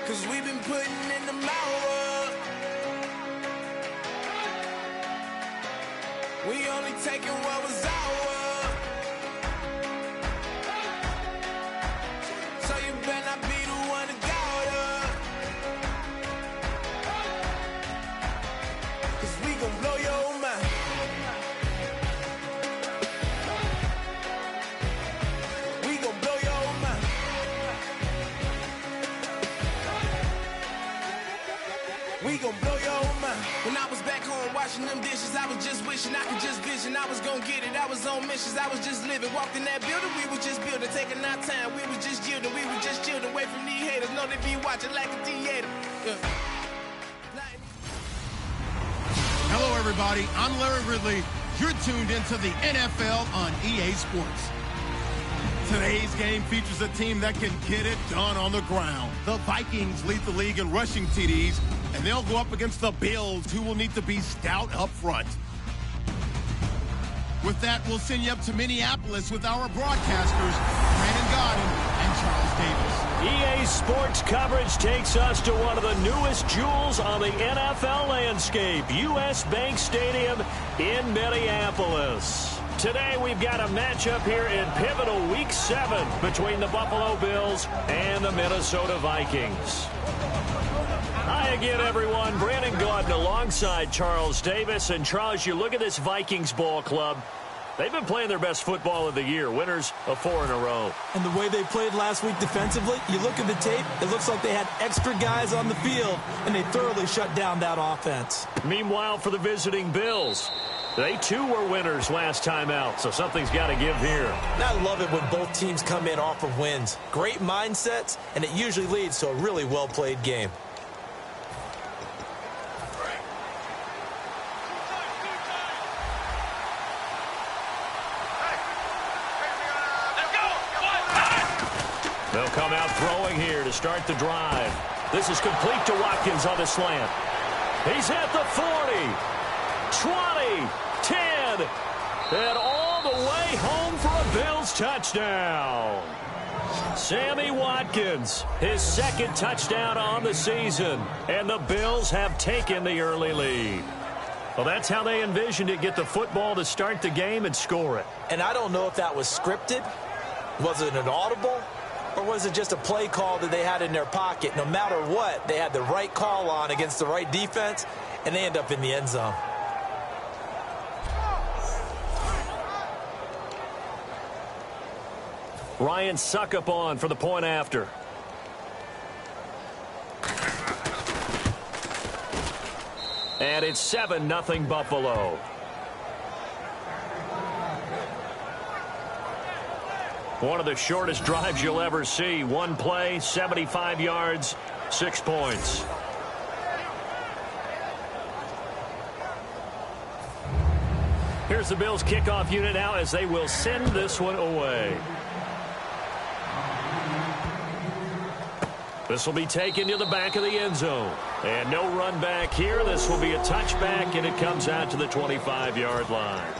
'cause we've been putting in the hour. We only taking what was ours. So you better not be the one to go up, 'cause we gon' blow your mind. We gon' blow your mind. We gon' blow your mind. When I was back home washing them dishes, I was just wishing I could just vision. I was gon' get it, I was on missions, I was just living. Walked in that building, we was just building, taking our time. We was just yielding, we was just chilling. Away from these haters, know they be watching like a theater. Yeah. Hello, everybody. I'm Larry Ridley. You're tuned into the NFL on EA Sports. Today's game features a team that can get it done on the ground. The Vikings lead the league in rushing TDs, and they'll go up against the Bills, who will need to be stout up front. With that, we'll send you up to Minneapolis with our broadcasters, Brandon Godden and Charles Davis. EA Sports coverage takes us to one of the newest jewels on the NFL landscape, US Bank Stadium in Minneapolis. Today we've got a matchup here in pivotal Week 7 between the Buffalo Bills and the Minnesota Vikings. Hi again, everyone. Brandon Godden alongside Charles Davis. And Charles, you look at this Vikings ball club. They've been playing their best football of the year, winners of 4 in a row. And the way they played last week defensively, you look at the tape, it looks like they had extra guys on the field, and they thoroughly shut down that offense. Meanwhile, for the visiting Bills, they too were winners last time out, so something's got to give here. And I love it when both teams come in off of wins. Great mindsets, and it usually leads to a really well-played game. They'll come out throwing here to start the drive. This is complete to Watkins on the slant. He's at the 40, 20, 10, and all the way home for a Bills touchdown. Sammy Watkins, his second touchdown on the season, and the Bills have taken the early lead. Well, that's how they envisioned it, get the football to start the game and score it. And I don't know if that was scripted. Was it an audible? Or was it just a play call that they had in their pocket? No matter what, they had the right call on against the right defense, and they end up in the end zone. Ryan Suckup on for the point after. And it's 7-0 Buffalo. One of the shortest drives you'll ever see. One play, 75 yards, 6 points. Here's the Bills kickoff unit now as they will send this one away. This will be taken to the back of the end zone. And no run back here. This will be a touchback, and it comes out to the 25-yard line.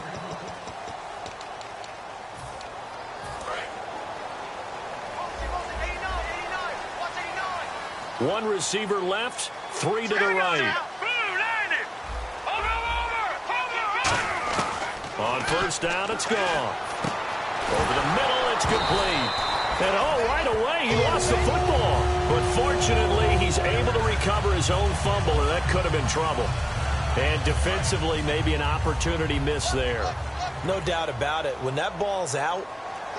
One receiver left, 3 to the right. On first down, it's gone. Over the middle, it's complete. And right away, he lost the football. But fortunately, he's able to recover his own fumble, and that could have been trouble. And defensively, maybe an opportunity missed there. No doubt about it. When that ball's out,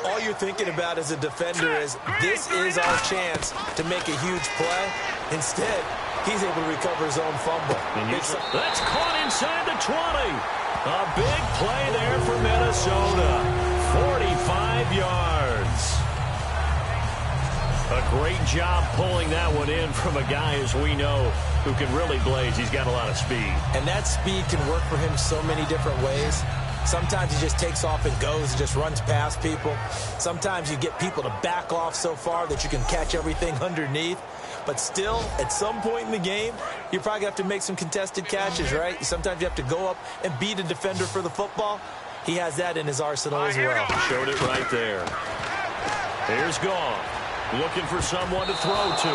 all you're thinking about as a defender is, this is our chance to make a huge play. Instead, he's able to recover his own fumble. That's caught inside the 20. A big play there for Minnesota. 45 yards. A great job pulling that one in from a guy, as we know, who can really blaze. He's got a lot of speed. And that speed can work for him so many different ways. Sometimes he just takes off and goes and just runs past people. Sometimes you get people to back off so far that you can catch everything underneath. But still, at some point in the game, you probably have to make some contested catches, right? Sometimes you have to go up and beat a defender for the football. He has that in his arsenal as well. Showed it right there. Here's Goff. Looking for someone to throw to.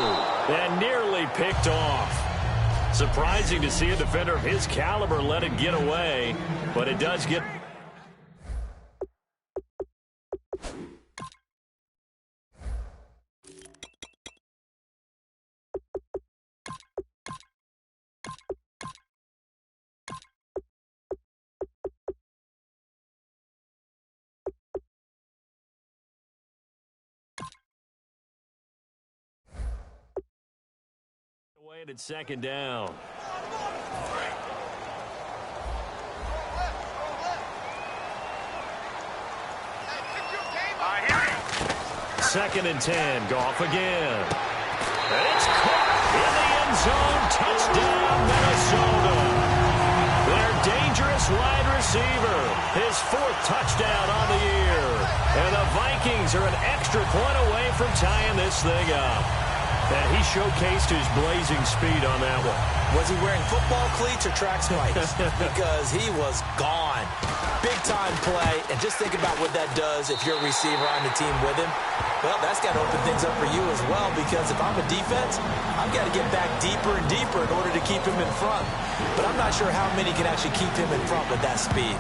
And nearly picked off. Surprising to see a defender of his caliber let it get away. But it does get... away at second down. Second and 10. Goff again. And it's caught in the end zone. Touchdown, Minnesota. Their dangerous wide receiver. His 4th touchdown on the year. And the Vikings are an extra point away from tying this thing up. And he showcased his blazing speed on that one. Was he wearing football cleats or track spikes? Because he was gone. Big-time play. And just think about what that does if you're a receiver on the team with him. Well, that's got to open things up for you as well, because if I'm a defense, I've got to get back deeper and deeper in order to keep him in front. But I'm not sure how many can actually keep him in front with that speed.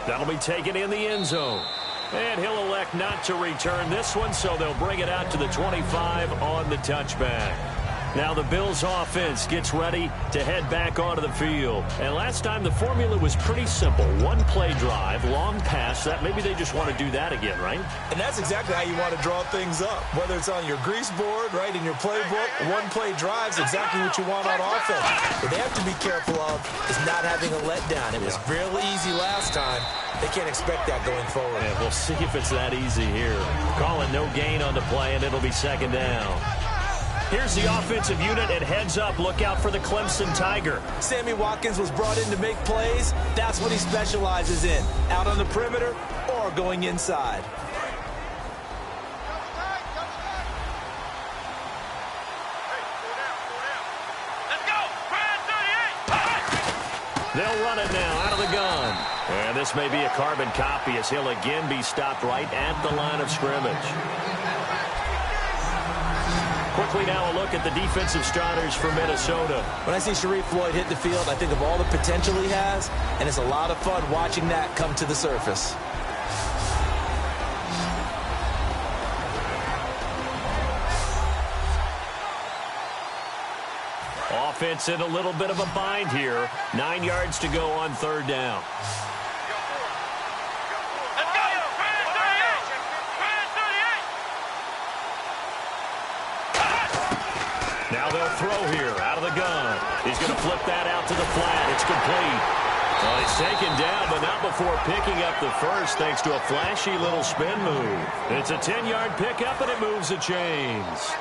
That'll be taken in the end zone. And he'll elect not to return this one, so they'll bring it out to the 25 on the touchback. Now the Bills offense gets ready to head back onto the field. And last time the formula was pretty simple. One play drive, long pass. That maybe they just want to do that again, right? And that's exactly how you want to draw things up. Whether it's on your grease board, right, in your playbook, one play drive is exactly what you want on offense. What they have to be careful of is not having a letdown. It was really easy last time. They can't expect that going forward. And we'll see if it's that easy here. Calling no gain on the play, and it'll be second down. Here's the offensive unit, and heads up, look out for the Clemson Tiger. Sammy Watkins was brought in to make plays. That's what he specializes in, out on the perimeter or going inside. They'll run it now out of the gun. And this may be a carbon copy as he'll again be stopped right at the line of scrimmage. Quickly now a look at the defensive starters for Minnesota. When I see Sharif Floyd hit the field, I think of all the potential he has, and it's a lot of fun watching that come to the surface. Offense in a little bit of a bind here. 9 yards to go on third down. Now they'll throw here out of the gun. He's going to flip that out to the flat. It's complete. Well, it's taken down, but not before picking up the first thanks to a flashy little spin move. It's a 10-yard pickup, and it moves the chains.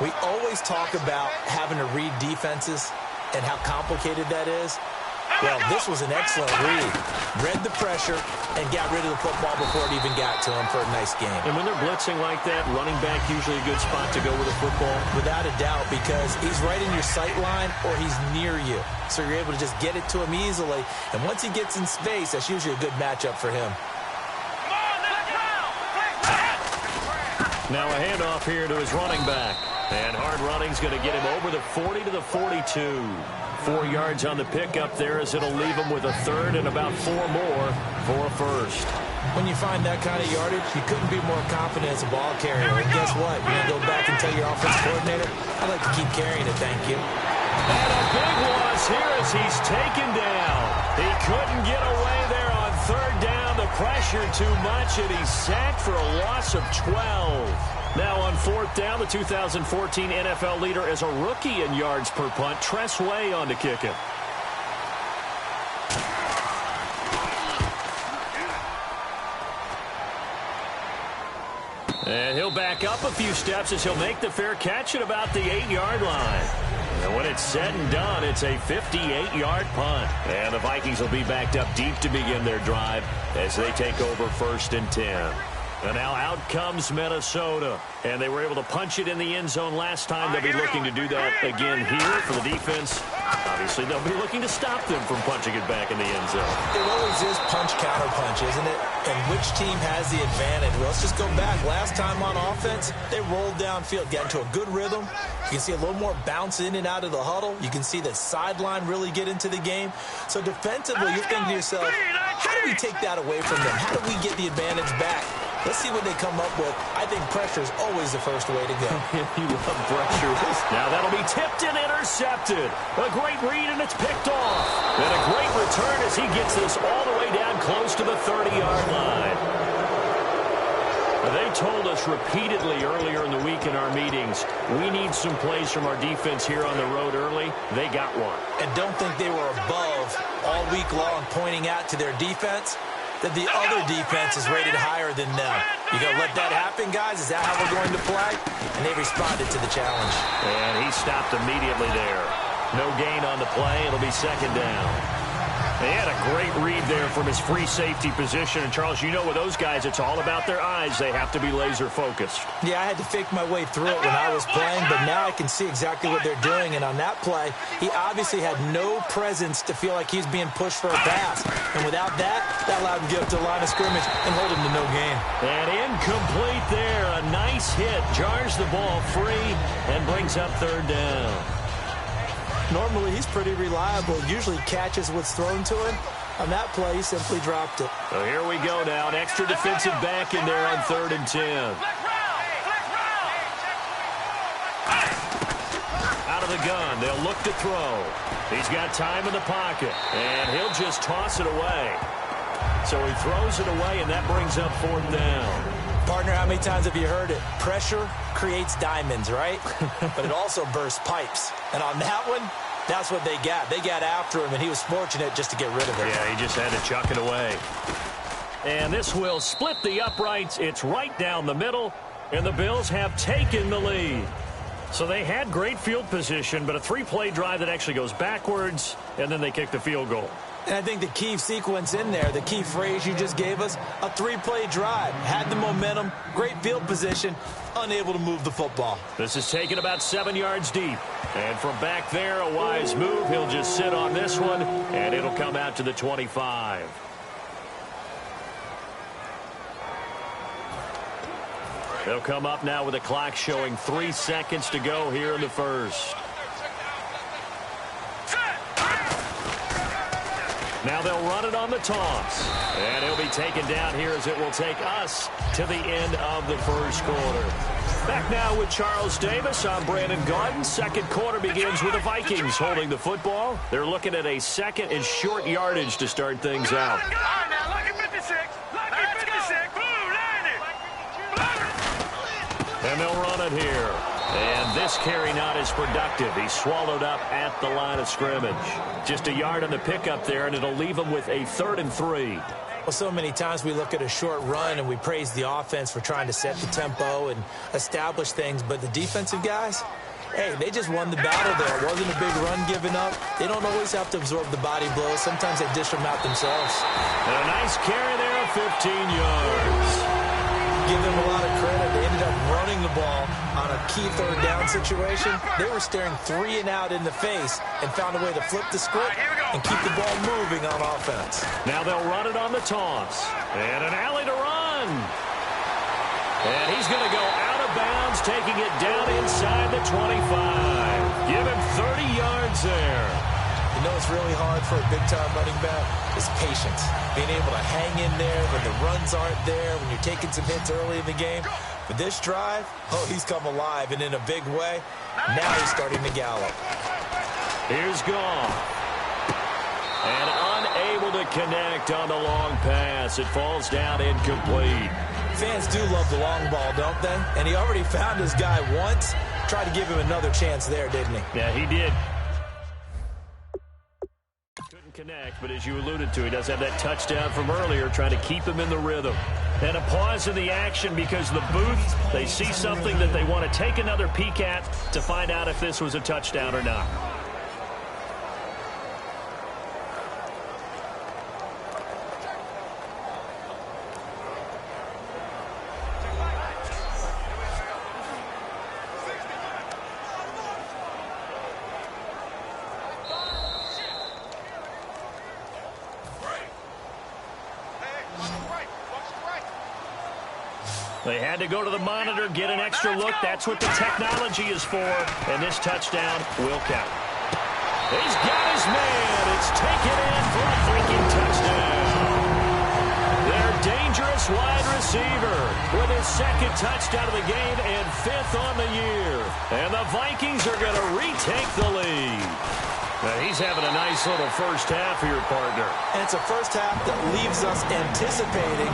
We always talk about having to read defenses and how complicated that is. Well, this was an excellent read. Read the pressure and got rid of the football before it even got to him for a nice game. And when they're blitzing like that, running back usually a good spot to go with a football? Without a doubt, because he's right in your sight line or he's near you. So you're able to just get it to him easily. And once he gets in space, that's usually a good matchup for him. Now a handoff here to his running back. And hard running's going to get him over the 40 to the 42. 4 yards on the pickup there as it'll leave him with a third and about 4 more for a first. When you find that kind of yardage, you couldn't be more confident as a ball carrier. And guess what? You're going to go back and tell your offensive coordinator, I'd like to keep carrying it, thank you. And a big loss here as he's taken down. He couldn't get away there on third down. The pressure too much, and he's sacked for a loss of 12. Now on fourth down, the 2014 NFL leader as a rookie in yards per punt, Tress Way on to kick it. And he'll back up a few steps as he'll make the fair catch at about the 8-yard line. And when it's said and done, it's a 58-yard punt. And the Vikings will be backed up deep to begin their drive as they take over 1st and 10. And now out comes Minnesota. And they were able to punch it in the end zone last time. They'll be looking to do that again here for the defense. Obviously, they'll be looking to stop them from punching it back in the end zone. It always is punch-counter-punch, isn't it? And which team has the advantage? Well, let's just go back. Last time on offense, they rolled downfield, got into a good rhythm. You can see a little more bounce in and out of the huddle. You can see the sideline really get into the game. So defensively, you're thinking to yourself, how do we take that away from them? How do we get the advantage back? Let's see what they come up with. I think pressure is always the first way to go. You love pressure. Now that'll be tipped and intercepted. A great read, and it's picked off. And a great return as he gets this all the way down close to the 30-yard line. They told us repeatedly earlier in the week in our meetings, we need some plays from our defense here on the road early. They got one. And don't think they were above all week long pointing out to their defense that the other defense is rated higher than them. You going to let that happen, guys? Is that how we're going to play? And they responded to the challenge. And he stopped immediately there. No gain on the play. It'll be second down. They had a great read there from his free safety position. And, Charles, you know with those guys, it's all about their eyes. They have to be laser-focused. Yeah, I had to fake my way through it when I was playing, but now I can see exactly what they're doing. And on that play, he obviously had no presence to feel like he's being pushed for a pass. And without that, that allowed him to get up to the line of scrimmage and hold him to no gain. And incomplete there. A nice hit. Jars the ball free and brings up third down. Normally, he's pretty reliable. Usually catches what's thrown to him. On that play, he simply dropped it. So here we go now. An extra defensive back in there on 3rd and 10. Out of the gun. They'll look to throw. He's got time in the pocket. And he'll just toss it away. So he throws it away, and that brings up 4th down. Partner, how many times have you heard it? Pressure creates diamonds, right? But it also bursts pipes. And on that one, that's what they got. They got after him, and he was fortunate just to get rid of it. Yeah, he just had to chuck it away. And this will split the uprights. It's right down the middle, and the Bills have taken the lead. So they had great field position, but a 3-play drive that actually goes backwards, and then they kick the field goal. And I think the key sequence in there, the key phrase you just gave us, a 3-play drive. Had the momentum, great field position, unable to move the football. This is taken about 7 yards deep. And from back there, a wise move. He'll just sit on this one, and it'll come out to the 25. They'll come up now with a clock showing 3 seconds to go here in the first. Now they'll run it on the toss. And he'll be taken down here as it will take us to the end of the first quarter. Back now with Charles Davis. I'm Brandon Gaudin. Second quarter begins with the Vikings holding the football. They're looking at a second and short yardage to start things out. And they'll run it here. And this carry not as productive. He's swallowed up at the line of scrimmage. Just a yard on the pickup there, and it'll leave him with a 3rd and 3. Well, so many times we look at a short run and we praise the offense for trying to set the tempo and establish things, but the defensive guys, hey, they just won the battle there. It wasn't a big run given up. They don't always have to absorb the body blows. Sometimes they dish them out themselves. And a nice carry there, 15 yards. Give them a lot of credit. They ended up running the ball on a key 3rd down situation. They were staring 3 and out in the face and found a way to flip the script and keep the ball moving on offense. Now they'll run it on the toss. And an alley to run. And he's going to go out of bounds, taking it down inside the 25. Give him 30 yards there. You know it's really hard for a big-time running back is patience. Being able to hang in there when the runs aren't there, when you're taking some hits early in the game. But this drive, oh, he's come alive and in a big way. Now he's starting to gallop. Here's Goff. And unable to connect on the long pass. It falls down incomplete. Fans do love the long ball, don't they? And he already found his guy once. Tried to give him another chance there, didn't he? Yeah, he did. Connect, but as you alluded to, he does have that touchdown from earlier, trying to keep him in the rhythm. And a pause in the action because the booth, they see something that they want to take another peek at to find out if this was a touchdown or not. They had to go to the monitor, get an extra look. That's what the technology is for. And this touchdown will count. He's got his man. It's taken in for a Viking touchdown. Their dangerous wide receiver with his second touchdown of the game and 5th on the year. And the Vikings are going to retake the lead. Now, he's having a nice little first half here, partner. And it's a first half that leaves us anticipating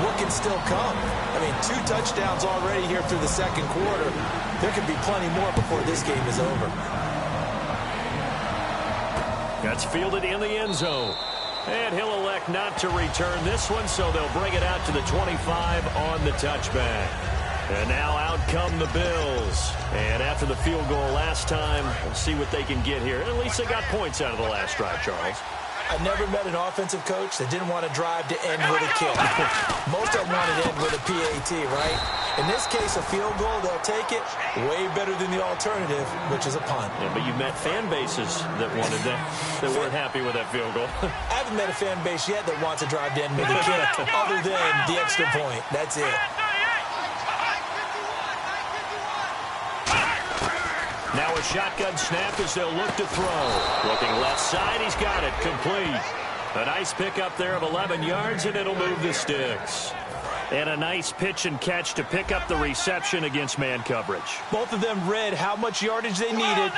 what can still come. I mean, 2 touchdowns already here through the second quarter. There could be plenty more before this game is over. That's fielded in the end zone. And he'll elect not to return this one, so they'll bring it out to the 25 on the touchback. And now out come the Bills. And after the field goal last time, we'll see what they can get here. At least they got points out of the last drive, Charles. I never met an offensive coach that didn't want to drive to end with a kick. Most of them wanted to end with a PAT, right? In this case, a field goal, they'll take it. Way better than the alternative, which is a punt. Yeah, but you met fan bases that wanted that, that weren't happy with that field goal. I haven't met a fan base yet that wants to drive to end with a kick, other than the extra point. That's it. Now a shotgun snap as they'll look to throw. Looking left side, he's got it. Complete. A nice pickup there of 11 yards, and it'll move the sticks. And a nice pitch and catch to pick up the reception against man coverage. Both of them read how much yardage they needed,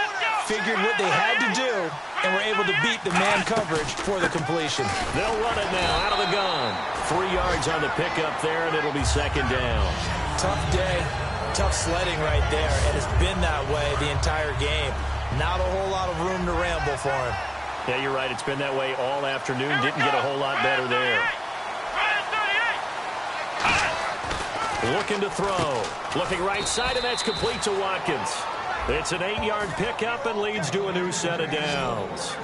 figured what they had to do, and were able to beat the man coverage for the completion. They'll run it now out of the gun. 3 yards on the pickup there, and it'll be second down. Tough day, tough sledding right there, and it's been that way the entire game. Not a whole lot of room to ramble for him. Yeah, you're right. It's been that way all afternoon. Didn't get a whole lot better there. Looking to throw. Looking right side, and that's complete to Watkins. It's an 8-yard pickup and leads to a new set of downs.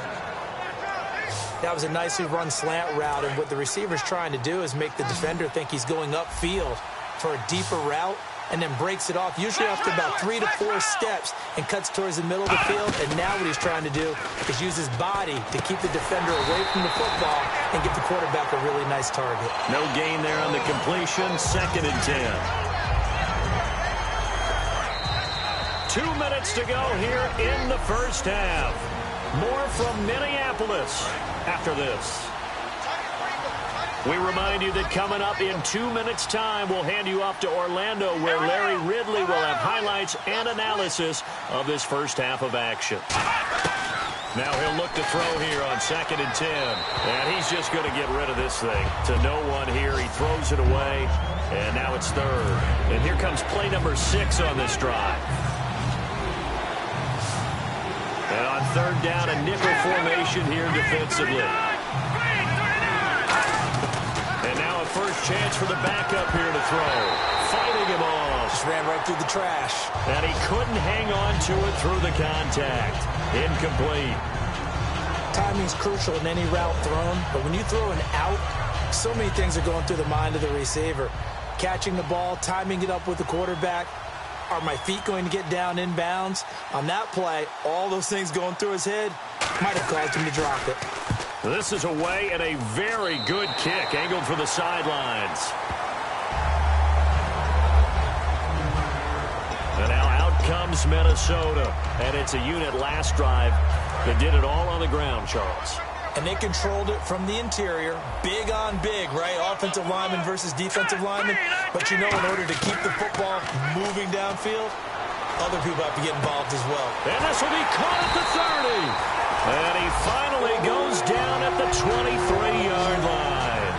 That was a nicely run slant route, and what the receiver's trying to do is make the defender think he's going upfield for a deeper route, and then breaks it off, usually after about 3 to 4 steps, and cuts towards the middle of the field. And now what he's trying to do is use his body to keep the defender away from the football and give the quarterback a really nice target. No gain there on the completion. 2nd and 10. 2 minutes to go here in the first half. More from Minneapolis after this. We remind you that coming up in 2 minutes' time, we'll hand you off to Orlando, where Larry Ridley will have highlights and analysis of this first half of action. Now he'll look to throw here on 2nd and 10. And he's just going to get rid of this thing. To no one here. He throws it away. And now it's 3rd. And here comes play number 6 on this drive. And on 3rd down, a nickel formation here defensively. First chance for the backup here to throw. Fighting him off. Just ran right through the trash. And he couldn't hang on to it through the contact. Incomplete. Timing's crucial in any route thrown, but when you throw an out, so many things are going through the mind of the receiver. Catching the ball, timing it up with the quarterback. Are my feet going to get down inbounds? On that play, all those things going through his head might have caused him to drop it. This is away and a very good kick, angled for the sidelines. And now out comes Minnesota. And it's a unit last drive that did it all on the ground, Charles. And they controlled it from the interior. Big on big, right? Offensive lineman versus defensive lineman. But you know, in order to keep the football moving downfield, other people have to get involved as well. And this will be caught at the 30. And he finally goes down at the 23-yard line.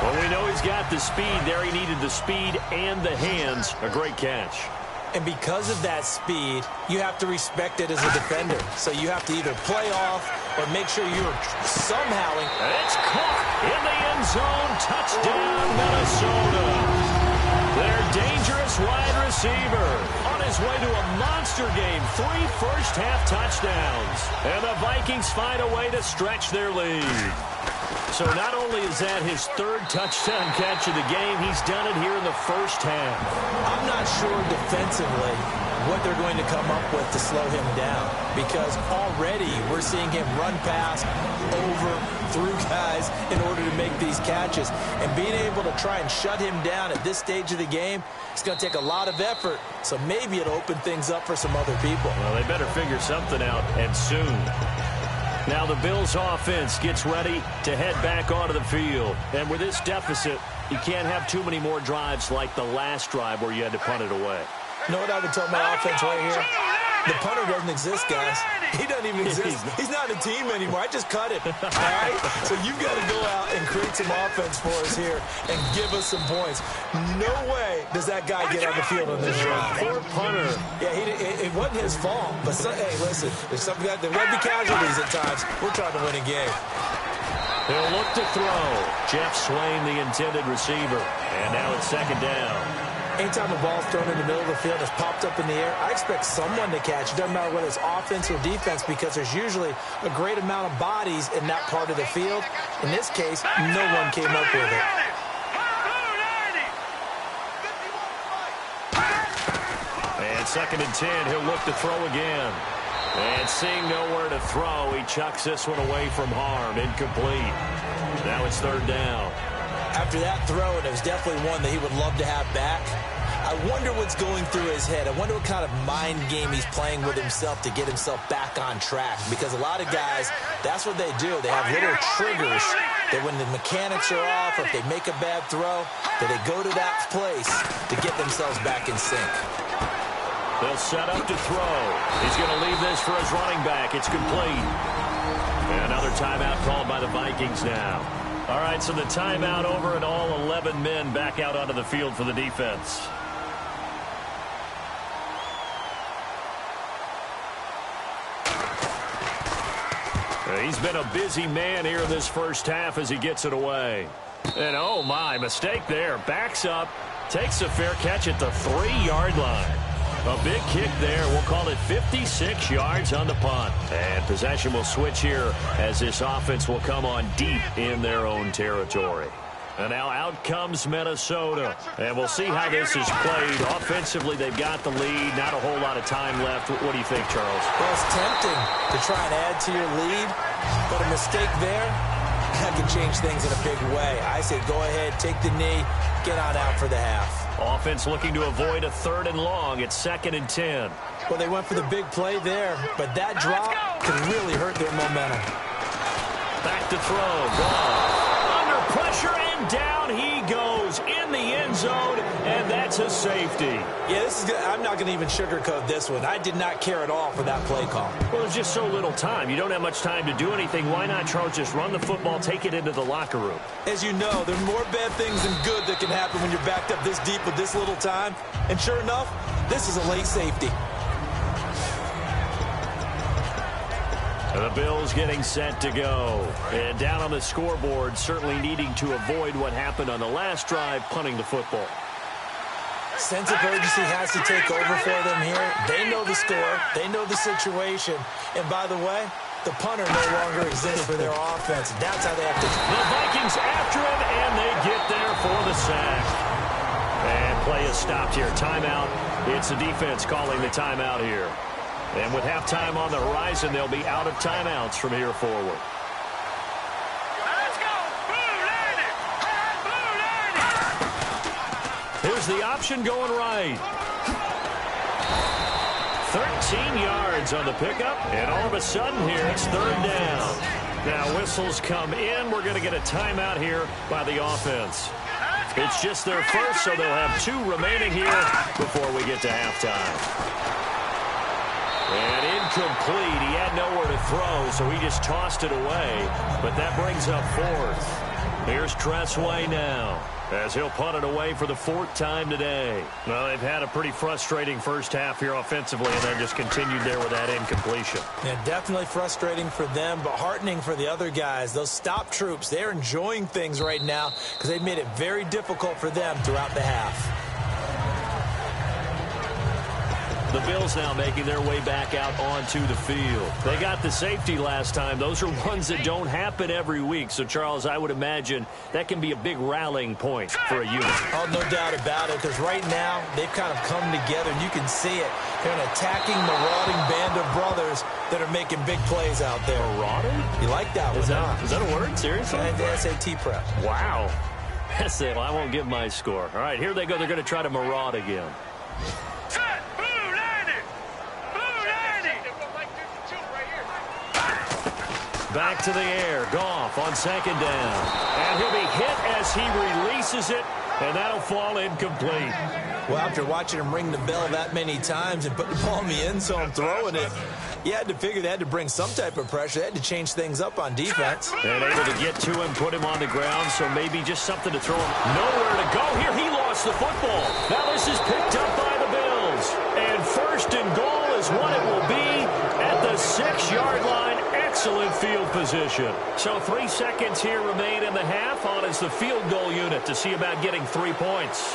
Well, we know he's got the speed there. He needed the speed and the hands. A great catch. And because of that speed, you have to respect it as a defender. So you have to either play off or make sure you're somehow... It's caught in the end zone. Touchdown, Minnesota. Their dangerous wide receiver on his way to a monster game. 3 first-half touchdowns. And the Vikings find a way to stretch their lead. So not only is that his 3rd touchdown catch of the game, he's done it here in the first half. I'm not sure defensively what they're going to come up with to slow him down, because already we're seeing him run past, over, through guys in order to make these catches. And being able to try and shut him down at this stage of the game, it's going to take a lot of effort, so maybe it'll open things up for some other people. Well, they better figure something out, and soon. Now the Bills offense gets ready to head back onto the field. And with this deficit, you can't have too many more drives like the last drive where you had to punt it away. You know what I would tell my offense right here? The punter doesn't exist, guys. He doesn't even exist. He's not a team anymore. I just cut him. All right? So you've got to go out and create some offense for us here and give us some points. No way does that guy get on the field on this drive. Poor punter. Yeah, it wasn't his fault. But, hey, listen, there's there will be casualties at times. We're trying to win a game. He'll look to throw. Jeff Swain, the intended receiver. And now it's second down. Anytime a ball's thrown in the middle of the field and it's popped up in the air, I expect someone to catch. It doesn't matter whether it's offense or defense, because there's usually a great amount of bodies in that part of the field. In this case, no one came up with it. And second and 10, he'll look to throw again. And seeing nowhere to throw, he chucks this one away from harm. Incomplete. Now it's third down. After that throw, and it was definitely one that he would love to have back, I wonder what's going through his head. I wonder what kind of mind game he's playing with himself to get himself back on track. Because a lot of guys, that's what they do. They have little triggers that when the mechanics are off, or if they make a bad throw, that they go to that place to get themselves back in sync. They'll set up to throw. He's going to leave this for his running back. It's complete. And another timeout called by the Vikings now. All right, so the timeout over and all 11 men back out onto the field for the defense. He's been a busy man here in this first half as he gets it away. And oh my, mistake there. Backs up, takes a fair catch at the 3-yard line. A big kick there. We'll call it 56 yards on the punt. And possession will switch here as this offense will come on deep in their own territory. And now out comes Minnesota. And we'll see how this is played. Offensively, they've got the lead. Not a whole lot of time left. What do you think, Charles? Well, it's tempting to try and add to your lead, but a mistake there, that can change things in a big way. I say go ahead, take the knee, get on out for the half. Offense looking to avoid a 3rd and long. It's 2nd and 10. Well, they went for the big play there, but that drop could really hurt their momentum. Back to throw. Ball under pressure, and down he goes in the end zone, and that's a safety. Yeah, this is good. I'm not going to even sugarcoat this one. I did not care at all for that play call. Well, there's just so little time. You don't have much time to do anything. Why not, Charles, just run the football, take it into the locker room? As you know, there are more bad things than good that can happen when you're backed up this deep with this little time. And sure enough, this is a late safety. The Bills getting set to go. And down on the scoreboard, certainly needing to avoid what happened on the last drive, punting the football. Sense of urgency has to take over for them here. They know the score. They know the situation. And by the way, the punter no longer exists for their offense. That's how they have to. The Vikings after him, and they get there for the sack. And play is stopped here. Timeout. It's the defense calling the timeout here. And with halftime on the horizon, they'll be out of timeouts from here forward. Let's go. Blue Lady. Blue Lady. Here's the option going right. 13 yards on the pickup, and all of a sudden here, it's 3rd down. Now whistles come in. We're going to get a timeout here by the offense. It's just their first, so they'll have 2 remaining here before we get to halftime. And incomplete. He had nowhere to throw, so he just tossed it away. But that brings up 4th. Here's Tressway now, as he'll punt it away for the 4th time today. Well, they've had a pretty frustrating first half here offensively, and then just continued there with that incompletion. Yeah, definitely frustrating for them, but heartening for the other guys. Those stop troops, they're enjoying things right now because they've made it very difficult for them throughout the half. The Bills now making their way back out onto the field. They got the safety last time. Those are ones that don't happen every week. So, Charles, I would imagine that can be a big rallying point for a unit. Oh, no doubt about it, because right now they've kind of come together, and you can see it. They're an attacking, marauding band of brothers that are making big plays out there. Marauding? You like that one, huh? Is that a word? Seriously? And the SAT prep. Wow. That's it. Well, I won't give my score. All right, here they go. They're going to try to maraud again. Back to the air. Goff on second down. And he'll be hit as he releases it, and that'll fall incomplete. Well, after watching him ring the bell that many times and put the ball in the end zone throwing it, you had to figure they had to bring some type of pressure. They had to change things up on defense. And able to get to him, put him on the ground, so maybe just something to throw him. Nowhere to go here. He lost the football. Now this is picked up by the Bills. And first and goal is what it will be at the 6-yard line. Excellent field position. So 3 seconds here remain in the half. On is the field goal unit to see about getting 3 points.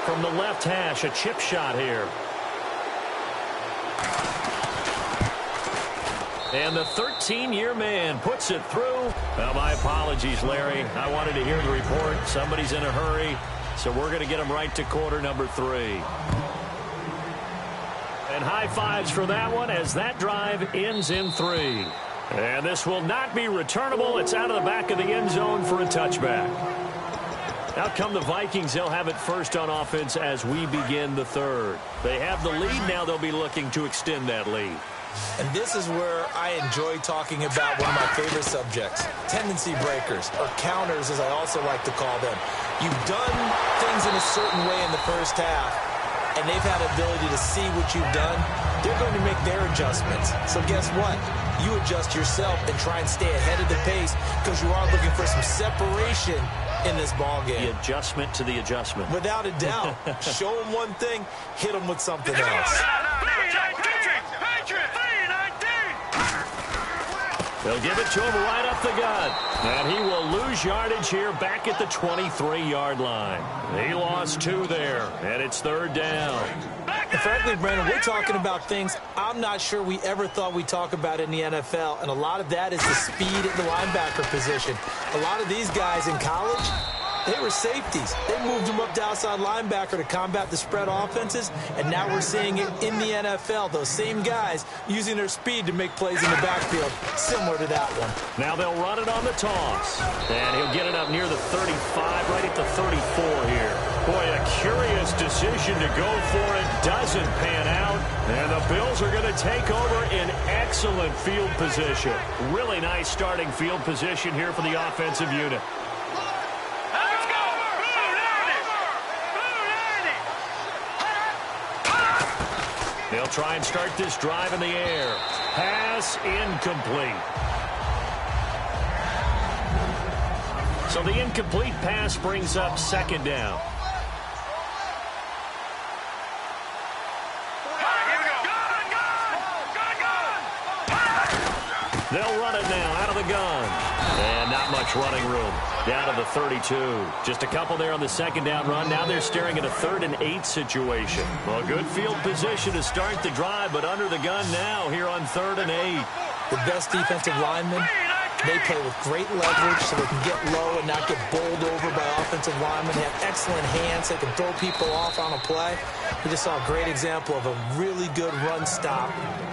From the left hash, a chip shot here. And the 13-year man puts it through. Well, my apologies, Larry. I wanted to hear the report. Somebody's in a hurry, so we're going to get him right to quarter number 3. And high fives for that one as that drive ends in 3. And this will not be returnable. It's out of the back of the end zone for a touchback. Out come the Vikings. They'll have it first on offense as we begin the third. They have the lead. Now they'll be looking to extend that lead. And this is where I enjoy talking about one of my favorite subjects, tendency breakers, or counters as I also like to call them. You've done things in a certain way in the first half, and they've had the ability to see what you've done. They're going to make their adjustments. So guess what? You adjust yourself and try and stay ahead of the pace because you are looking for some separation in this ball game. The adjustment to the adjustment. Without a doubt. Show them one thing, hit them with something else. They'll give it to him right up the gut. And he will lose yardage here back at the 23-yard line. He lost 2 there, and it's third down. And frankly, Brandon, we're talking about things I'm not sure we ever thought we'd talk about in the NFL, and a lot of that is the speed at the linebacker position. A lot of these guys in college, they were safeties. They moved them up to outside linebacker to combat the spread offenses, and now we're seeing it in the NFL. Those same guys using their speed to make plays in the backfield, similar to that one. Now they'll run it on the toss, and he'll get it up near the 35, right at the 34 here. Boy, a curious decision to go for it. Doesn't pan out, and the Bills are going to take over in excellent field position. Really nice starting field position here for the offensive unit. They'll try and start this drive in the air. Pass incomplete. So the incomplete pass brings up second down. They'll run it now out of the gun. And not much running room. Down to the 32. Just a couple there on the second down run. Now they're staring at a 3rd and 8 situation. Well, good field position to start the drive, but under the gun now here on 3rd and 8. The best defensive linemen, they play with great leverage so they can get low and not get bowled over by offensive linemen. They have excellent hands. They can throw people off on a play. We just saw a great example of a really good run stop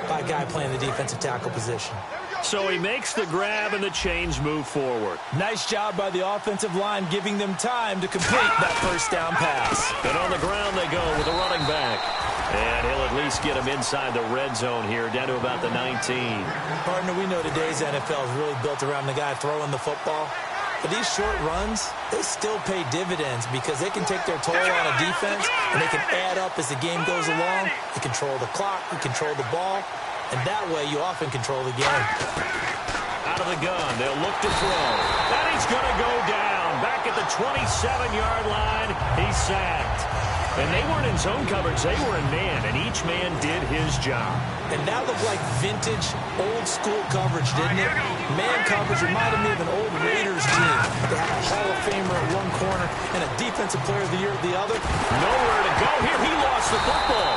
by a guy playing the defensive tackle position. So he makes the grab and the chains move forward. Nice job by the offensive line giving them time to complete that first down pass. And on the ground they go with a running back. And he'll at least get him inside the red zone here, down to about the 19. Partner, we know today's NFL is really built around the guy throwing the football. But these short runs, they still pay dividends because they can take their toll on a defense and they can add up as the game goes along. You control the clock, you control the ball, and that way you often control the game. Out of the gun, they'll look to throw. And he's going to go down. Back at the 27-yard line, he's sacked. And they weren't in zone coverage, they were in man, and each man did his job. And that looked like vintage, old-school coverage, didn't it? Man coverage reminded me of an old Raiders team. They had a Hall of Famer at one corner and a Defensive Player of the Year at the other. Nowhere to go here. He lost the football.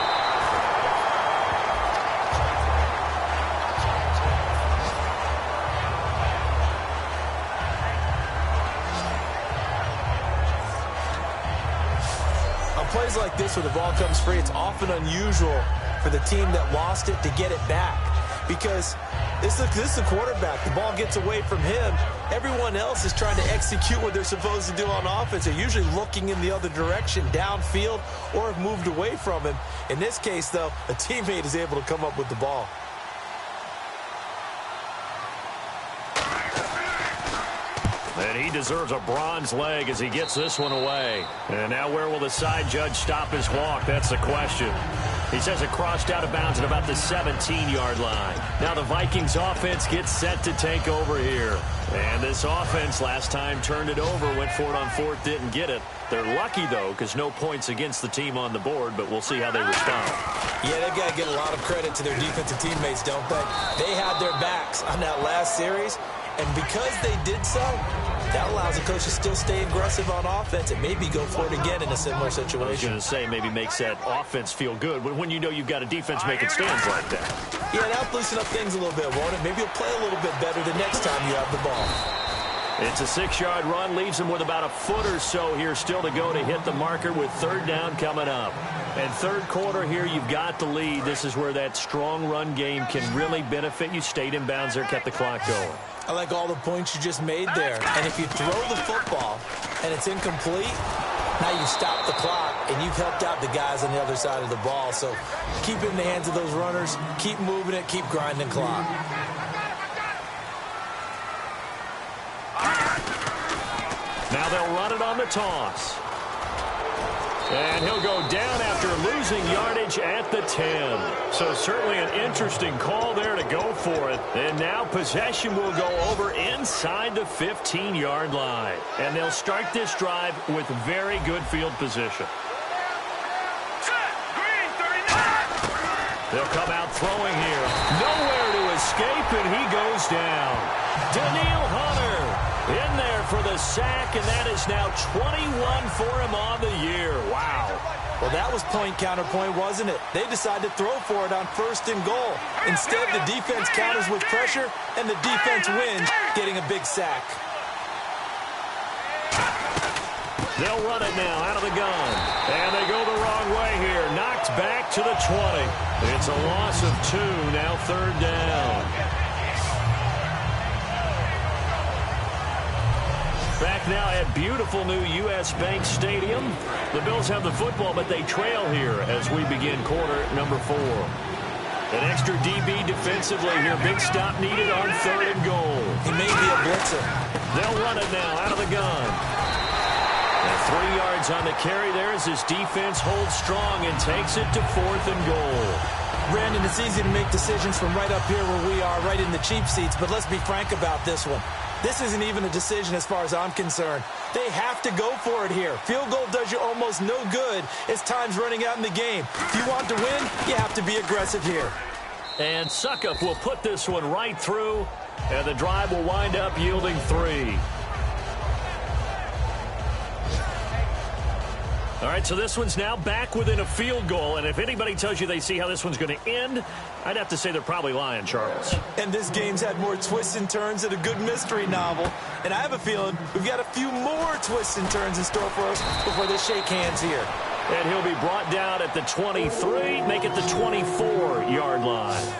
plays like this where the ball comes free, it's often unusual for the team that lost it to get it back. Because this is the quarterback. The ball gets away from him. Everyone else is trying to execute what they're supposed to do on offense. They're usually looking in the other direction, downfield, or have moved away from him. In this case, though, a teammate is able to come up with the ball. And he deserves a bronze leg as he gets this one away. And now where will the side judge stop his walk? That's the question. He says it crossed out of bounds at about the 17-yard line. Now the Vikings offense gets set to take over here. And this offense last time turned it over, went for it on fourth, didn't get it. They're lucky, though, because no points against the team on the board, but we'll see how they respond. Yeah, they've got to give a lot of credit to their defensive teammates, don't they? They had their backs on that last series, and because they did so, that allows the coach to still stay aggressive on offense and maybe go for it again in a similar situation. I was going to say maybe makes that offense feel good, but when you know you've got a defense making stands like that. Yeah, that'll loosen up things a little bit, won't it? Maybe you'll play a little bit better the next time you have the ball. It's a 6-yard run, leaves him with about a foot or so here still to go to hit the marker with third down coming up. And third quarter here, you've got the lead. This is where that strong run game can really benefit you. Stayed in bounds there, kept the clock going. I like all the points you just made there. And if you throw the football and it's incomplete, now you stop the clock and you've helped out the guys on the other side of the ball. So keep it in the hands of those runners, keep moving it, keep grinding clock. Now they'll run it on the toss. And he'll go down after losing yardage at the 10. So certainly an interesting call there to go for it. And now possession will go over inside the 15-yard line. And they'll start this drive with very good field position. They'll come out throwing here. Nowhere to escape, and he goes down. Daniil Hunter in there for the sack, and that is now 21 for him on the year. Wow. Well, that was point counterpoint, wasn't it? They decided to throw for it on first and goal. Instead, the defense counters with pressure, and the defense wins, getting a big sack. They'll run it now out of the gun. And they go the wrong way here. Knocked back to the 20. It's a loss of 2, now third down. Back now at beautiful new U.S. Bank Stadium. The Bills have the football, but they trail here as we begin quarter number 4. An extra DB defensively here. Big stop needed on third and goal. He may be a blitzer. They'll run it now out of the gun. And 3 yards on the carry there as his defense holds strong and takes it to fourth and goal. Brandon, it's easy to make decisions from right up here where we are, right in the cheap seats, but let's be frank about this one. This isn't even a decision as far as I'm concerned. They have to go for it here. Field goal does you almost no good as time's running out in the game. If you want to win, you have to be aggressive here. And Suckup will put this one right through, and the drive will wind up yielding 3. All right, so this one's now back within a field goal, and if anybody tells you they see how this one's going to end, I'd have to say they're probably lying, Charles. And this game's had more twists and turns than a good mystery novel, and I have a feeling we've got a few more twists and turns in store for us before they shake hands here. And he'll be brought down at the 23, make it the 24-yard line.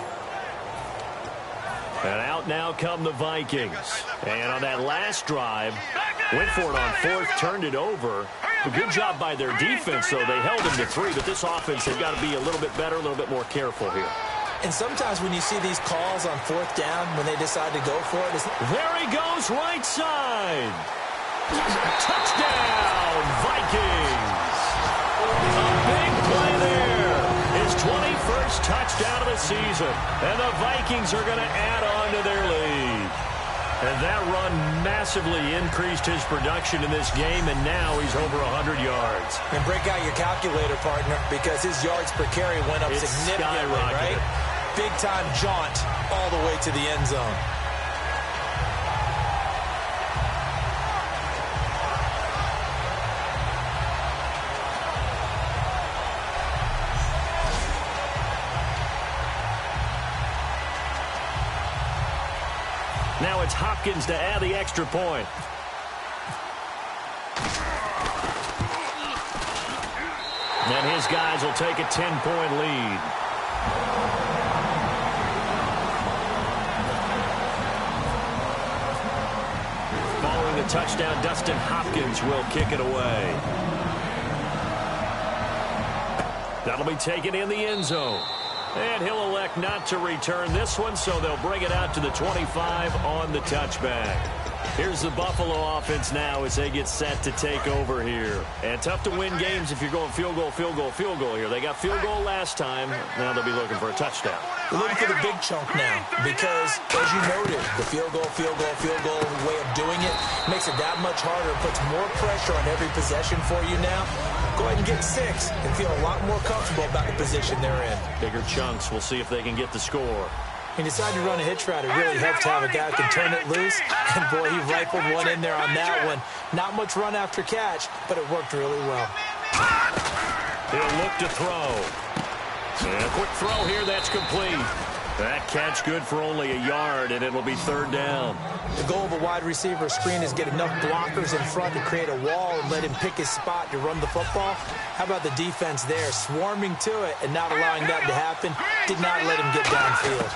And out now come the Vikings. And on that last drive, went for it on fourth, turned it over. A good job by their defense, though. They held him to 3, but this offense, they've got to be a little bit better, a little bit more careful here. And sometimes when you see these calls on fourth down, when they decide to go for it, there he goes, right side. Touchdown, Vikings. A big play there. His 21st touchdown of the season. And the Vikings are going to add on to their lead. And that run massively increased his production in this game, and now he's over 100 yards. And break out your calculator, partner, because his yards per carry went up significantly, right? Big-time jaunt all the way to the end zone. Now it's Hopkins to add the extra point. And his guys will take a 10-point lead. Following the touchdown, Dustin Hopkins will kick it away. That'll be taken in the end zone. And he'll elect not to return this one, so they'll bring it out to the 25 on the touchback. Here's the Buffalo offense now as they get set to take over here. And tough to win games if you're going field goal, field goal, field goal here. They got field goal last time. Now they'll be looking for a touchdown. They're looking for the big chunk now because, as you noted, the field goal way of doing it makes it that much harder and puts more pressure on every possession for you now. Go ahead and get 6 and feel a lot more comfortable about the position they're in. Bigger chunks. We'll see if they can get the score. He decided to run a hitch route. It really helps to have a guy who can turn it loose. And, boy, he rifled one in there on that one. Not much run after catch, but it worked really well. He'll look to throw. And a quick throw here. That's complete. That catch good for only a yard, and it'll be 3rd down. The goal of a wide receiver screen is get enough blockers in front to create a wall and let him pick his spot to run the football. How about the defense there, swarming to it and not allowing that to happen? Did not let him get downfield.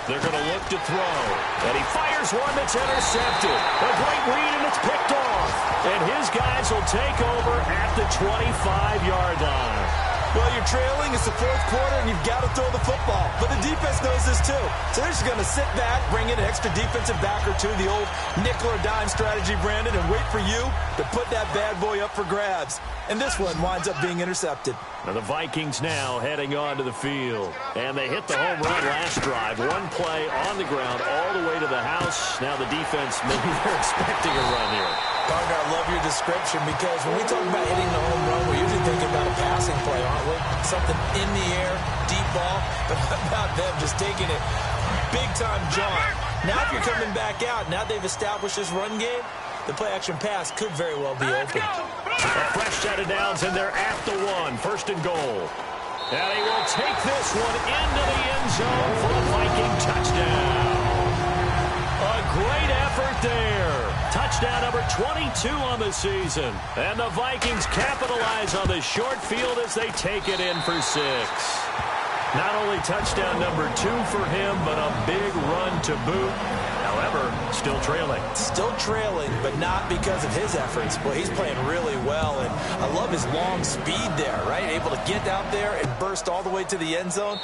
They're going to look to throw. And he fires one that's intercepted. A great read, and it's picked off. And his guys will take over at the 25-yard line. Well, you're trailing. It's the 4th quarter, and you've got to throw the football. But the defense knows this, too. So they're just going to sit back, bring in an extra defensive back or two, the old nickel or dime strategy, Brandon, and wait for you to put that bad boy up for grabs. And this one winds up being intercepted. And the Vikings now heading onto the field. And they hit the home run last drive. One play on the ground all the way to the house. Now the defense, maybe they're expecting a run here. Partner, I love your description because when we talk about hitting the home run, we're usually thinking about a passing play, aren't we? Something in the air, deep ball. But how about them just taking it big-time jaunt? Now if you're coming back out, now they've established this run game, the play-action pass could very well be open. A fresh set of downs, and they're at the 1. 1st and goal. And he will take this one into the end zone for a Viking touchdown. A great effort there. Touchdown number 22 on the season. And the Vikings capitalize on the short field as they take it in for 6. Not only touchdown number 2 for him, but a big run to boot. However, still trailing. Still trailing, but not because of his efforts. Boy, he's playing really well, and I love his long speed there, right? Able to get out there and burst all the way to the end zone,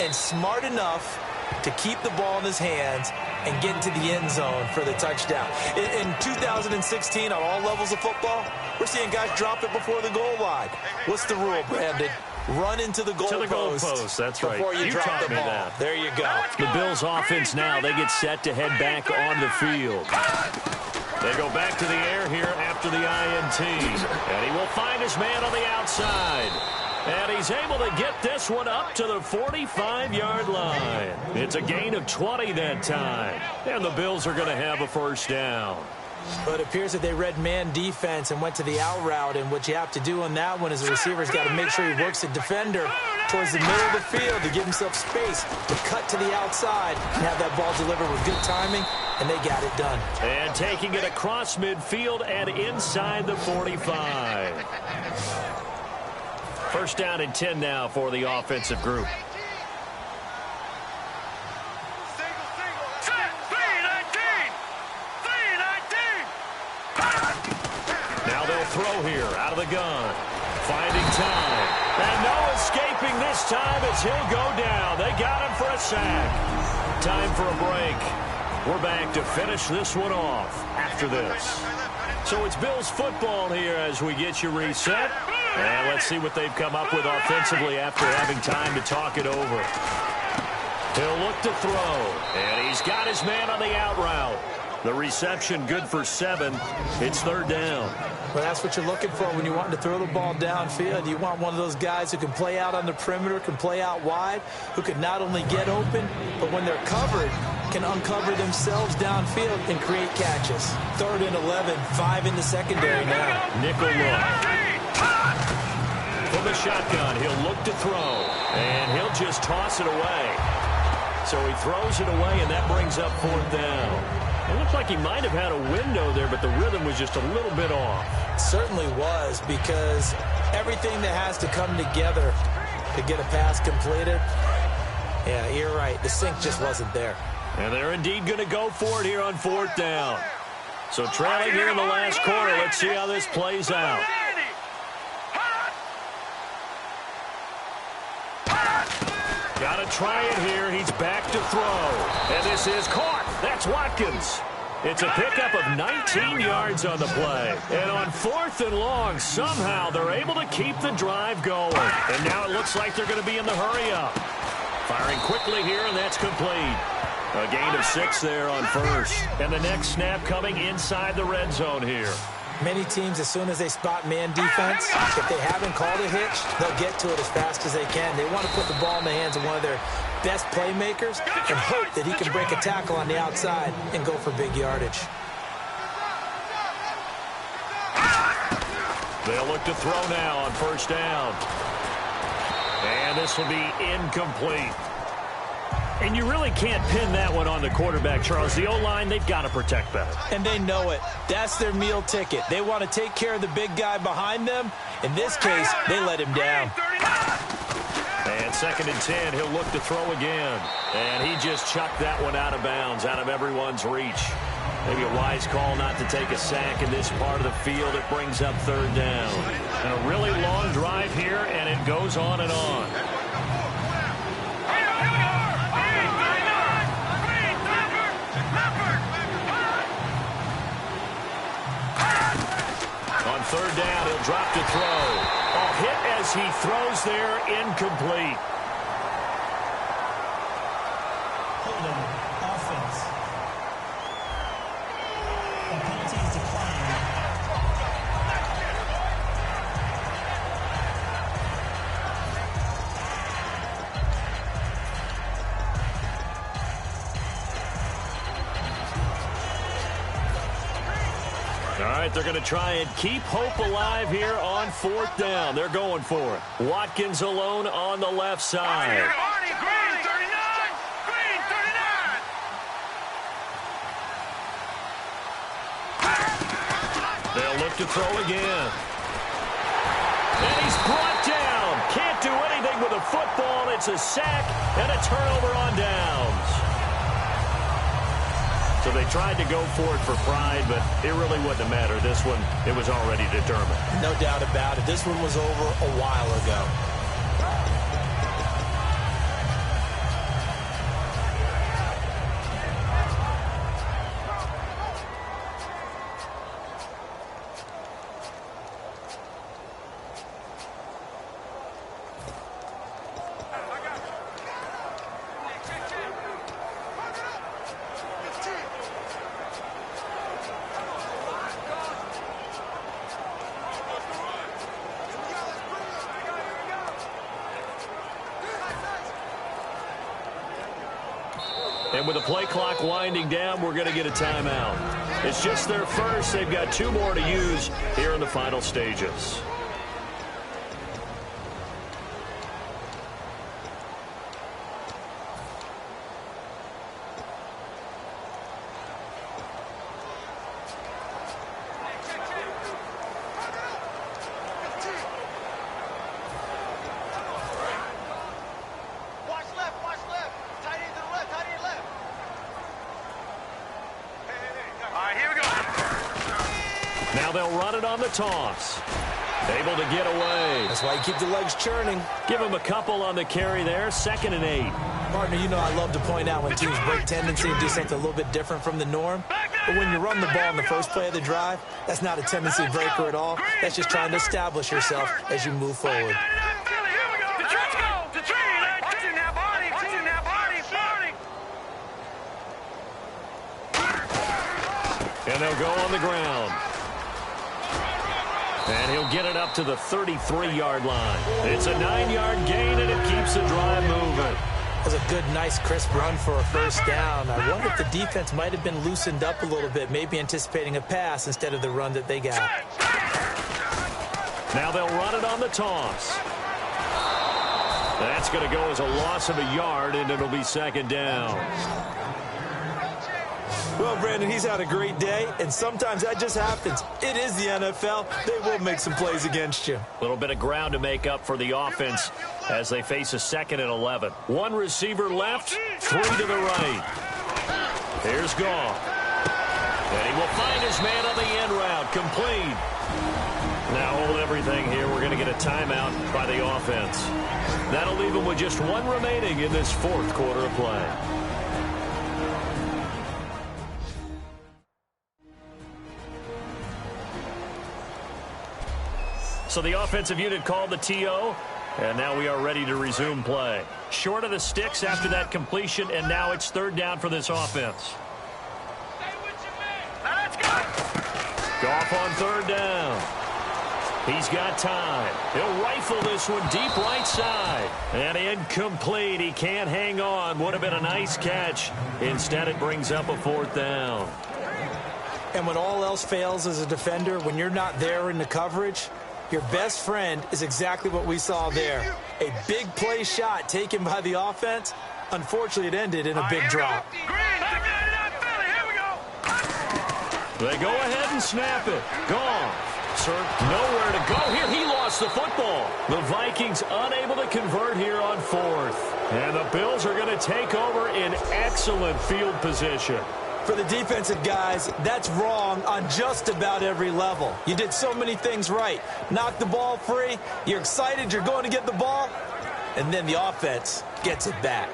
and smart enough to keep the ball in his hands and get into the end zone for the touchdown. In 2016, on all levels of football, we're seeing guys drop it before the goal line. What's the rule, Brandon? Run into the goalpost. That's right. Before you drop the ball. That. There you go. The Bills offense now, they get set to head back on the field. They go back to the air here after the INT. And he will find his man on the outside. And he's able to get this one up to the 45-yard line. It's a gain of 20 that time. And the Bills are going to have a 1st down. But it appears that they read man defense and went to the out route. And what you have to do on that one is the receiver's got to make sure he works the defender towards the middle of the field to give himself space to cut to the outside and have that ball delivered with good timing. And they got it done. And taking it across midfield and inside the 45. 1st down and 10 now for the offensive group. Now they'll throw here out of the gun. Finding time. And no escaping this time as he'll go down. They got him for a sack. Time for a break. We're back to finish this one off after this. So it's Bills football here as we get you reset. And let's see what they've come up with offensively after having time to talk it over. He'll look to throw. And he's got his man on the out route. The reception good for 7. It's 3rd down. Well, that's what you're looking for when you want to throw the ball downfield. You want one of those guys who can play out on the perimeter, can play out wide, who can not only get open, but when they're covered, can uncover themselves downfield and create catches. 3rd and 11, 5 in the secondary now. Nickel look. From the shotgun, he'll look to throw, and he'll just toss it away. So he throws it away, and that brings up 4th down. It looks like he might have had a window there, but the rhythm was just a little bit off. It certainly was, because everything that has to come together to get a pass completed, yeah, you're right. The sync just wasn't there. And they're indeed going to go for it here on 4th down. So trailing here in the last quarter. Let's see how this plays out. Got to try it here. He's back to throw. And this is caught. That's Watkins. It's a pickup of 19 yards on the play. And on 4th and long, somehow they're able to keep the drive going. And now it looks like they're going to be in the hurry-up. Firing quickly here, and that's complete. A gain of 6 there on 1st. And the next snap coming inside the red zone here. Many teams, as soon as they spot man defense, if they haven't called a hitch, they'll get to it as fast as they can. They want to put the ball in the hands of one of their best playmakers and hope that he can break a tackle on the outside and go for big yardage. They'll look to throw now on 1st down. And this will be incomplete. And you really can't pin that one on the quarterback, Charles. The O-line, they've got to protect better. And they know it. That's their meal ticket. They want to take care of the big guy behind them. In this case, they let him down. And 2nd and 10, he'll look to throw again. And he just chucked that one out of bounds, out of everyone's reach. Maybe a wise call not to take a sack in this part of the field. It brings up 3rd down. And a really long drive here, and it goes on and on. On 3rd down, he'll drop to throw. A hit as he throws there, incomplete. Holding offense. The penalty is declined. All right, they're going to try and keep hope alive here on 4th down. They're going for it. Watkins alone on the left side. They'll look to throw again. And he's brought down. Can't do anything with a football. It's a sack and a turnover on downs. So they tried to go for it for pride, but it really wouldn't have mattered. This one, it was already determined. No doubt about it. This one was over a while ago. And with the play clock winding down, we're going to get a timeout. It's just their first. They've got 2 more to use here in the final stages. Now they'll run it on the toss. Able to get away. That's why you keep the legs churning. Give him a couple on the carry there. 2nd and 8. Partner, you know I love to point out when teams break tendency and do something a little bit different from the norm. But when you run the ball in the first play of the drive, that's not a tendency breaker at all. That's just trying to establish yourself as you move forward. And they'll go on the ground. And he'll get it up to the 33-yard line. It's a 9-yard gain, and it keeps the drive moving. That was a good, nice, crisp run for a first down. I wonder if the defense might have been loosened up a little bit, maybe anticipating a pass instead of the run that they got. Now they'll run it on the toss. That's going to go as a loss of a yard, and it'll be 2nd down. Well, Brandon, he's had a great day, and sometimes that just happens. It is the NFL. They will make some plays against you. A little bit of ground to make up for the offense as they face a 2nd and 11. One receiver left, 3 to the right. Here's Goff. And he will find his man on the end route, complete. Now hold everything here. We're going to get a timeout by the offense. That'll leave them with just 1 remaining in this 4th quarter of play. So the offensive unit called the TO, and now we are ready to resume play. Short of the sticks after that completion, and now it's 3rd down for this offense. Goff on 3rd down. He's got time. He'll rifle this one deep right side. And incomplete. He can't hang on. Would have been a nice catch. Instead, it brings up a 4th down. And when all else fails as a defender, when you're not there in the coverage, your best friend is exactly what we saw there. A big play shot taken by the offense. Unfortunately, it ended in a big drop. They go ahead and snap it. Gone. Sir, nowhere to go here. He lost the football. The Vikings unable to convert here on 4th. And the Bills are going to take over in excellent field position. For the defensive guys, that's wrong on just about every level. You did so many things right. Knock the ball free. You're excited you're going to get the ball. And then the offense gets it back.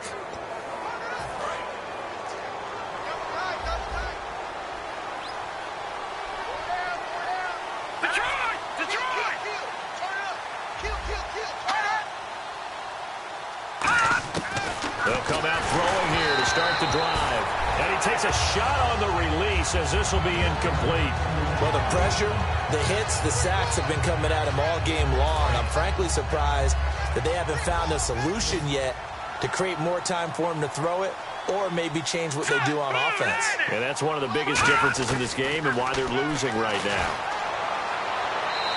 They'll come out throwing here to start the drive. And he takes a shot on the release as this will be incomplete. Well, the pressure, the hits, the sacks have been coming at him all game long. I'm frankly surprised that they haven't found a solution yet to create more time for him to throw it or maybe change what they do on offense. And that's one of the biggest differences in this game and why they're losing right now.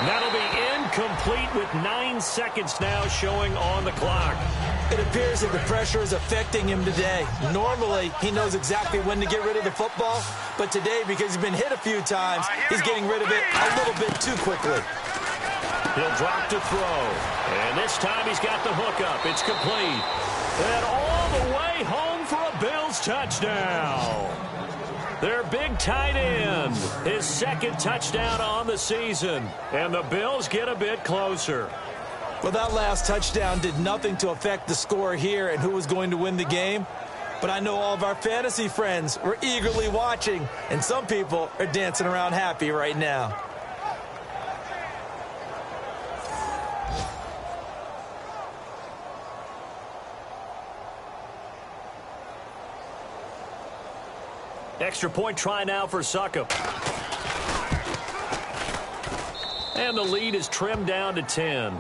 That'll be incomplete with 9 seconds now showing on the clock. It appears that the pressure is affecting him today. Normally, he knows exactly when to get rid of the football, but today, because he's been hit a few times, he's getting rid of it a little bit too quickly. He'll drop to throw, and this time he's got the hook up. It's complete. And all the way home for a Bills touchdown. Their big tight end, his 2nd touchdown on the season. And the Bills get a bit closer. Well, that last touchdown did nothing to affect the score here and who was going to win the game. But I know all of our fantasy friends were eagerly watching, and some people are dancing around happy right now. Extra point try now for Succop. And the lead is trimmed down to 10.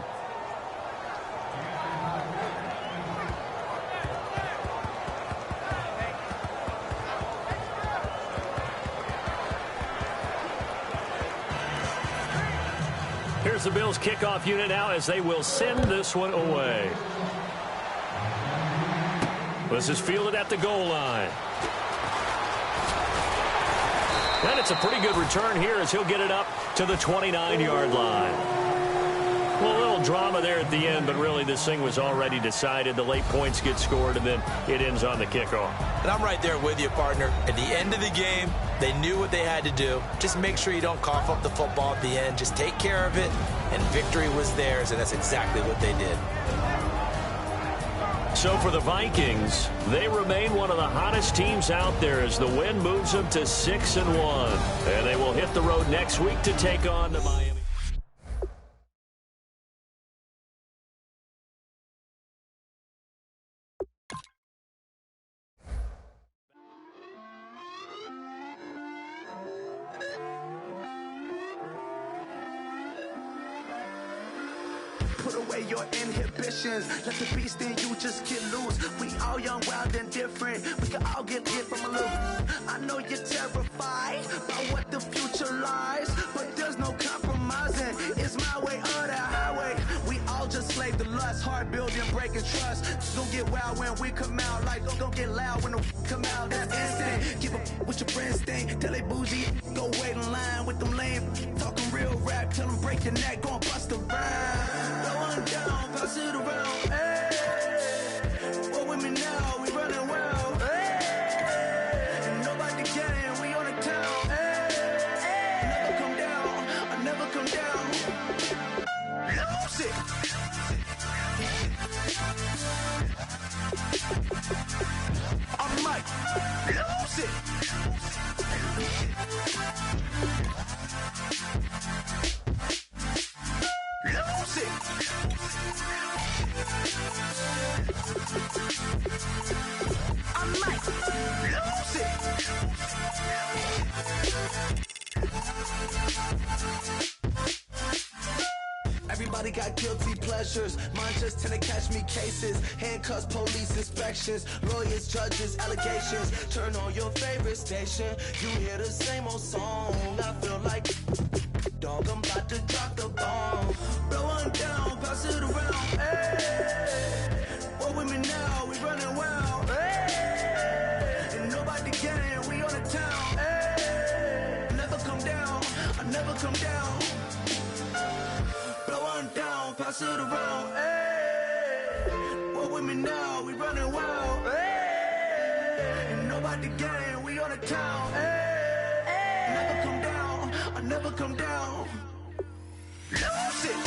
Here's the Bills kickoff unit now as they will send this one away. This is fielded at the goal line. And it's a pretty good return here as he'll get it up to the 29-yard line. Well, a little drama there at the end, but really this thing was already decided. The late points get scored, and then it ends on the kickoff. And I'm right there with you, partner. At the end of the game, they knew what they had to do. Just make sure you don't cough up the football at the end. Just take care of it, and victory was theirs, and that's exactly what they did. So for the Vikings, they remain one of the hottest teams out there as the win moves them to 6-1. And they will hit the road next week to take on the Miami. Put away your inhibitions. Let the beast in you just get loose. We all young, wild, and different. We can all get hit from a little. I know you're terrified by what the future lies, but there's no compromising. It's my way or the highway. We all just slave to lust. us. Hard building, breaking trust. Don't get wild when we come out. Like, don't get loud when the come out. That's instant. Keep up with your friends thing. Tell they bougie. Go wait in line with them lame. Talking real rap. Tell them break your neck. Go and bust a rhyme. Go on down. Pass it around. Hey. What with me now? We running wild. Hey. And nobody can. We on the town. Hey. Never come down. I never come down. Lose it. I might lose it. Lose it. I might lose it. Everybody got guilty pleasures. Mine just tend to catch me cases. Handcuffs, police inspections, lawyers, judges, allegations. Turn on your favorite station. You hear the same old song. I feel like dog, I'm about to drop the bomb. Blow one down, pass it around. Hey, what with me now? We running wild. Hey, and nobody can. We on the town. Hey, never come down. I never come down. Blow one down, pass it around. Hey, what with me now? We running wild. Hey, and nobody can. We on the town. Hey, never come down. I never come down. Lose it.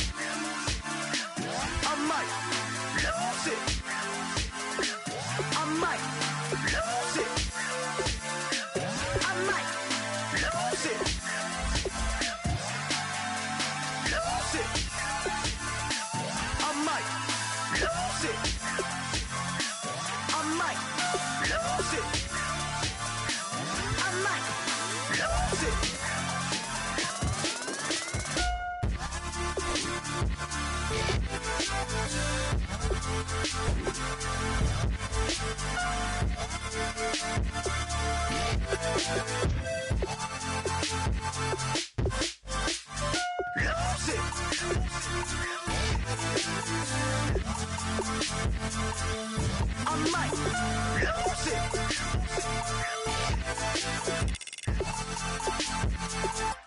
I might lose it. I might lose it. I might lose it. Lose it. I might lose it. I might lose it. I might lose it. I might lose it.